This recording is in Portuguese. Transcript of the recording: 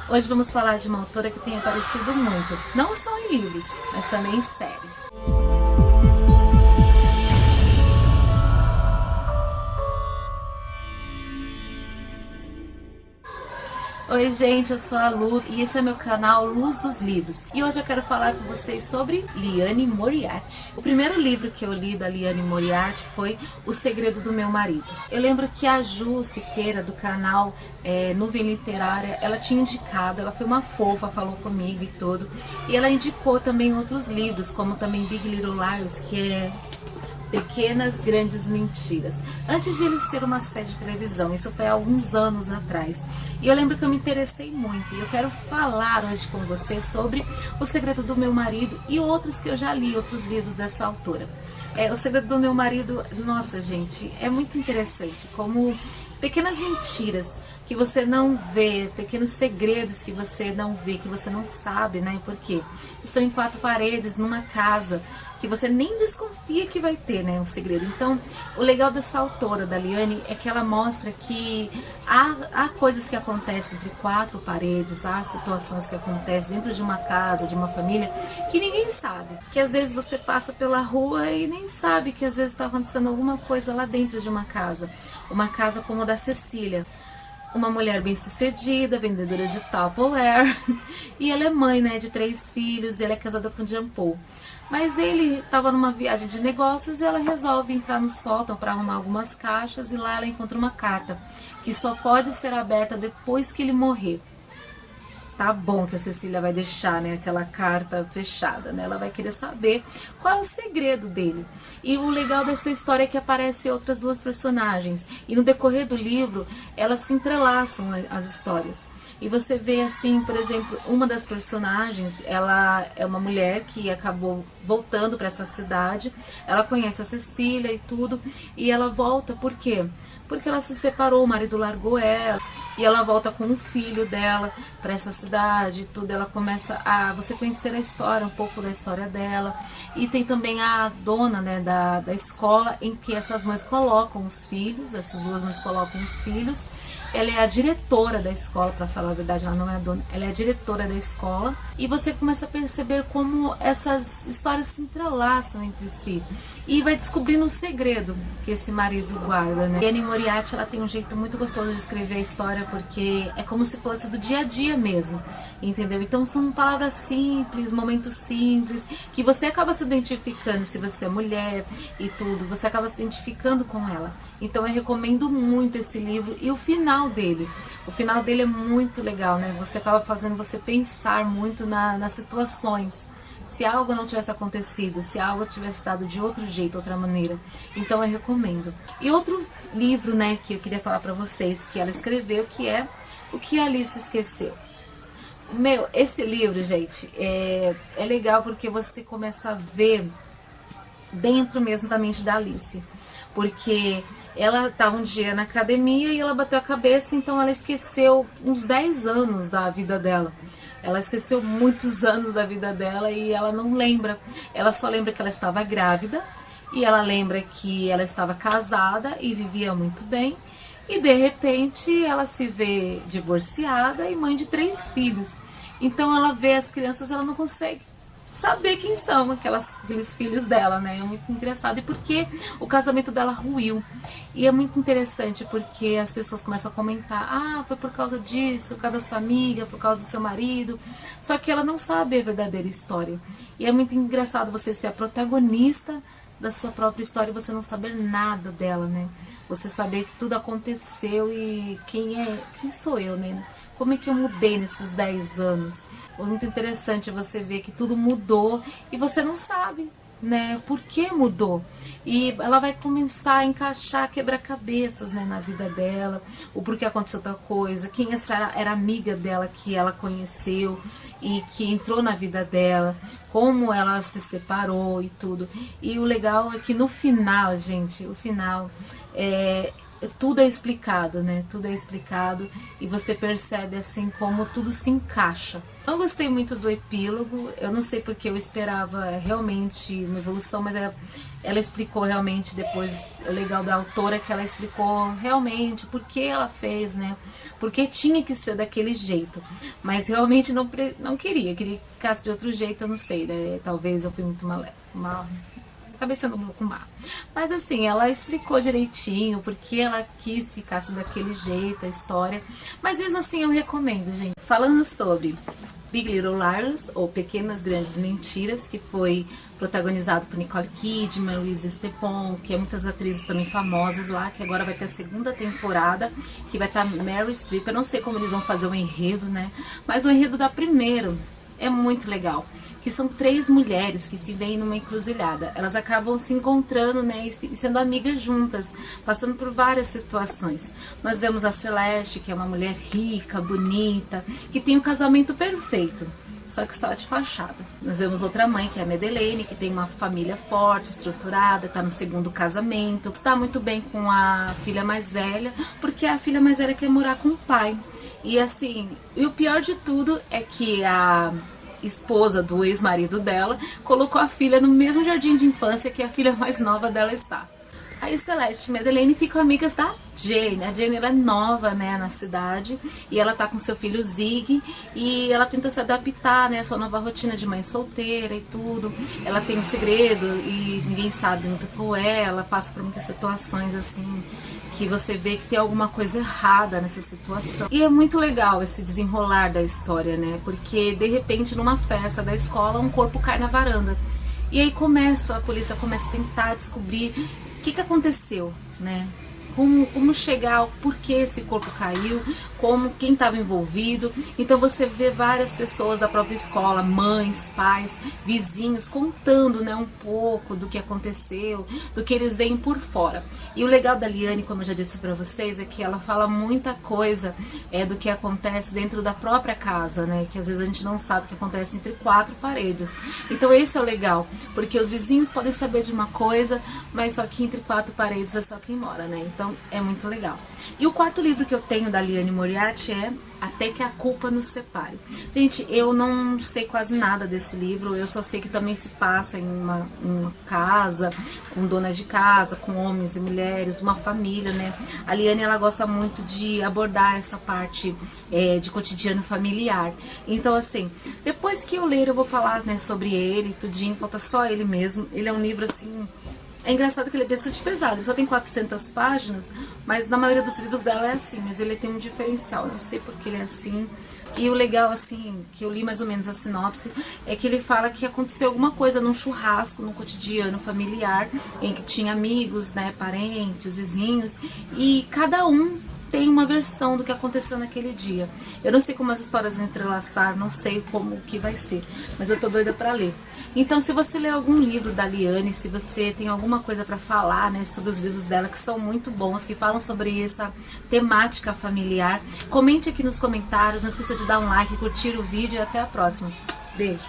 Hoje vamos falar de uma autora que tem aparecido muito, não só em livros, mas também em série. Oi gente, eu sou a Lu e esse é meu canal Luz dos Livros. E hoje eu quero falar com vocês sobre Liane Moriarty. O primeiro livro que eu li da Liane Moriarty foi O Segredo do Meu Marido. Eu lembro que a Ju Siqueira do canal Nuvem Literária, ela tinha indicado, ela foi uma fofa, falou comigo e tudo. E ela indicou também outros livros, como também Big Little Lies, que é Pequenas Grandes Mentiras, antes de ele ser uma série de televisão. Isso foi há alguns anos atrás. E eu lembro que eu me interessei muito. E eu quero falar hoje com você sobre O Segredo do Meu Marido e outros que eu já li, outros livros dessa autora. O Segredo do Meu Marido, nossa gente, é muito interessante. Como pequenas mentiras que você não vê, pequenos segredos que você não vê, que você não sabe, né? Porque estão em quatro paredes, numa casa, que você nem desconfia que vai ter, né, um segredo. Então, o legal dessa autora, da Liane, é que ela mostra que há coisas que acontecem entre quatro paredes, há situações que acontecem dentro de uma casa, de uma família, que ninguém sabe. Que às vezes você passa pela rua e nem sabe que às vezes está acontecendo alguma coisa lá dentro de uma casa. Uma casa como a da Cecília. Uma mulher bem-sucedida, vendedora de Tupperware, e ela é mãe, né, de 3 filhos, e ela é casada com Jean Paul. Mas ele estava numa viagem de negócios e ela resolve entrar no sótão para arrumar algumas caixas, e lá ela encontra uma carta que só pode ser aberta depois que ele morrer. Tá bom que a Cecília vai deixar, né, aquela carta fechada, né? Ela vai querer saber qual é o segredo dele. E o legal dessa história é que aparecem outras duas personagens. E no decorrer do livro, elas se entrelaçam as histórias. E você vê assim, por exemplo, uma das personagens, ela é uma mulher que acabou voltando para essa cidade. Ela conhece a Cecília e tudo. E ela volta por quê? Porque ela se separou, o marido largou ela. E ela volta com o filho dela para essa cidade, tudo. Ela começa a você conhecer a história, um pouco da história dela. E tem também a dona, né, da escola, em que essas mães colocam os filhos, essas duas mães colocam os filhos. Ela é a diretora da escola, para falar a verdade, ela não é a dona, ela é a diretora da escola. E você começa a perceber como essas histórias se entrelaçam entre si. E vai descobrindo o segredo que esse marido guarda, né? Liane Moriarty, ela tem um jeito muito gostoso de escrever a história, porque é como se fosse do dia a dia mesmo, entendeu? Então são palavras simples, momentos simples, que você acaba se identificando, se você é mulher e tudo, você acaba se identificando com ela. Então eu recomendo muito esse livro e o final dele. O final dele é muito legal, né? Você acaba fazendo você pensar muito nas situações. Se algo não tivesse acontecido, se algo tivesse dado de outro jeito, outra maneira. Então eu recomendo. E outro livro, né, que eu queria falar pra vocês, que ela escreveu, que é O que Alice Esqueceu. Meu, esse livro, gente, é legal porque você começa a ver dentro mesmo da mente da Alice. Porque ela estava um dia na academia e ela bateu a cabeça, então ela esqueceu uns 10 anos da vida dela. Ela esqueceu muitos anos da vida dela e ela não lembra. Ela só lembra que ela estava grávida e ela lembra que ela estava casada e vivia muito bem. E de repente ela se vê divorciada e mãe de 3 filhos. Então ela vê as crianças, ela não consegue saber quem são aqueles filhos dela, né? É muito engraçado. E porque o casamento dela ruiu. E é muito interessante porque as pessoas começam a comentar: ah, foi por causa disso, por causa da sua amiga, por causa do seu marido. Só que ela não sabe a verdadeira história. E é muito engraçado você ser a protagonista da sua própria história e você não saber nada dela, né? Você saber que tudo aconteceu e quem sou eu, né? Como é que eu mudei nesses 10 anos? É muito interessante você ver que tudo mudou e você não sabe, né? Por que mudou? E ela vai começar a encaixar quebra-cabeças, né, na vida dela, o porquê aconteceu tal coisa, quem essa era amiga dela que ela conheceu e que entrou na vida dela, como ela se separou e tudo. E o legal é que no final, gente, o final tudo é explicado, né? Tudo é explicado e você percebe assim como tudo se encaixa. Não gostei muito do epílogo, eu não sei porque eu esperava realmente uma evolução, mas ela explicou realmente depois, o legal da autora é que ela explicou realmente por que ela fez, né? Porque tinha que ser daquele jeito. Mas realmente não queria que ficasse de outro jeito, eu não sei, né? Talvez eu fui muito mal acabei sendo um pouco má. Mas assim, ela explicou direitinho porque ela quis que ficasse daquele jeito a história. Mas mesmo assim eu recomendo, gente. Falando sobre Big Little Lies, ou Pequenas Grandes Mentiras, que foi protagonizado por Nicole Kidman, Reese Witherspoon, que é muitas atrizes também famosas lá, que agora vai ter a segunda temporada, que vai estar Meryl Streep. Eu não sei como eles vão fazer o enredo, né? Mas o enredo da primeira é muito legal, que são 3 mulheres que se veem numa encruzilhada. Elas acabam se encontrando, né, e sendo amigas juntas, passando por várias situações. Nós vemos a Celeste, que é uma mulher rica, bonita, que tem o casamento perfeito, só que só de fachada. Nós vemos outra mãe, que é a Madeleine, que tem uma família forte, estruturada, está no segundo casamento, está muito bem com a filha mais velha, porque a filha mais velha quer morar com o pai. E assim, e o pior de tudo é que a esposa do ex-marido dela colocou a filha no mesmo jardim de infância que a filha mais nova dela está. Aí Celeste e Madeleine ficam amigas da Jane. A Jane, ela é nova, né, na cidade, e ela tá com seu filho Zig, e ela tenta se adaptar, né, à sua nova rotina de mãe solteira e tudo. Ela tem um segredo e ninguém sabe muito qual é, ela passa por muitas situações assim, que você vê que tem alguma coisa errada nessa situação. E é muito legal esse desenrolar da história, né? Porque de repente numa festa da escola um corpo cai na varanda. E aí a polícia começa a tentar descobrir o que aconteceu, né? Como chegar, por que esse corpo caiu, quem estava envolvido. Então você vê várias pessoas da própria escola, mães, pais, vizinhos, contando, né, um pouco do que aconteceu, do que eles veem por fora. E o legal da Liane, como eu já disse para vocês, é que ela fala muita coisa do que acontece dentro da própria casa, né, que às vezes a gente não sabe o que acontece entre 4 paredes. Então esse é o legal, porque os vizinhos podem saber de uma coisa, mas só que entre 4 paredes é só quem mora, né? Então é muito legal. E o quarto livro que eu tenho da Liane Moriarty é Até que a Culpa Nos Separe. Gente, eu não sei quase nada desse livro, eu só sei que também se passa em uma casa, com dona de casa, com homens e mulheres, uma família, né? A Liane, ela gosta muito de abordar essa parte de cotidiano familiar. Então, assim, depois que eu ler, eu vou falar, né, sobre ele, tudinho, falta só ele mesmo. Ele é um livro, assim, é engraçado que ele é bastante pesado, ele só tem 400 páginas, mas na maioria dos livros dela é assim, mas ele tem um diferencial, não sei porque ele é assim. E o legal, assim, que eu li mais ou menos a sinopse, é que ele fala que aconteceu alguma coisa num churrasco, num cotidiano familiar, em que tinha amigos, né, parentes, vizinhos, e cada um tem uma versão do que aconteceu naquele dia. Eu não sei como as histórias vão entrelaçar, não sei como que vai ser, mas eu tô doida pra ler. Então, se você ler algum livro da Liane, se você tem alguma coisa para falar, né, sobre os livros dela, que são muito bons, que falam sobre essa temática familiar, comente aqui nos comentários, não esqueça de dar um like, curtir o vídeo e até a próxima. Beijo!